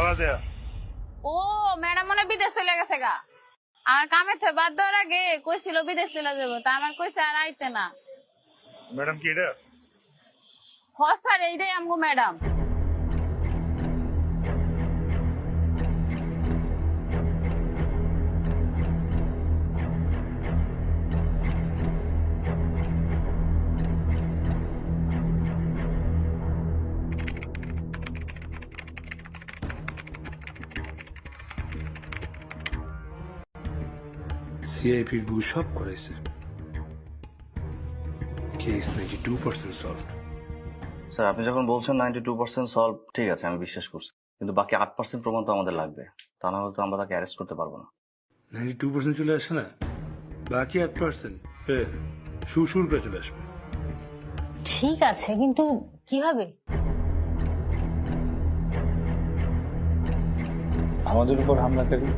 তালা দেয়া। ও ম্যাডাম মনে হয় বিদেশ চলে গেছে গা। আমার কামের থেকে বাদ দেওয়ার আগে কইছিল বিদেশ চলে যাবো, তা আমার কইছে আর আইতে না। ম্যাডাম কি এটা? স্যার এইটাই আমগো ম্যাডাম। সিআইপির বউ সব করাইছে। Case 92% solved. স্যার আপনি যখন বলছেন 92% সলভ, ঠিক আছে আমি বিশ্বাস করছি, কিন্তু বাকি 8% প্রমাণ তো আমাদের লাগবে, তা না হলে তো আমরা তাকে অ্যারেস্ট করতে পারবো না। 92% চলে আসে না, বাকি 8% সুর করে চলে আসবে। ঠিক আছে, কিন্তু কিভাবে? আমাদের উপর হামলাকারী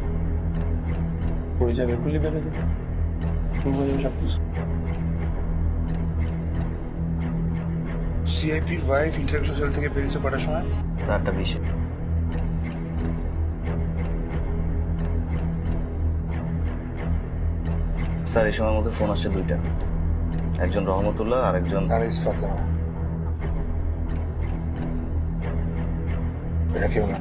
পরিচয় গুলি বেড়ে যাবে, সবকিছু। সিআইপির ওয়াইফ ইন্টারভিউ সেল থেকে বেরিয়েছে কটার সময়? তার একটা বিষয়, স্যার এই সময়ের মধ্যে ফোন আসছে দুইটা, একজন রহমতুল্লাহ আর একজন আরিস ফাতেমা। এটা কেউ না।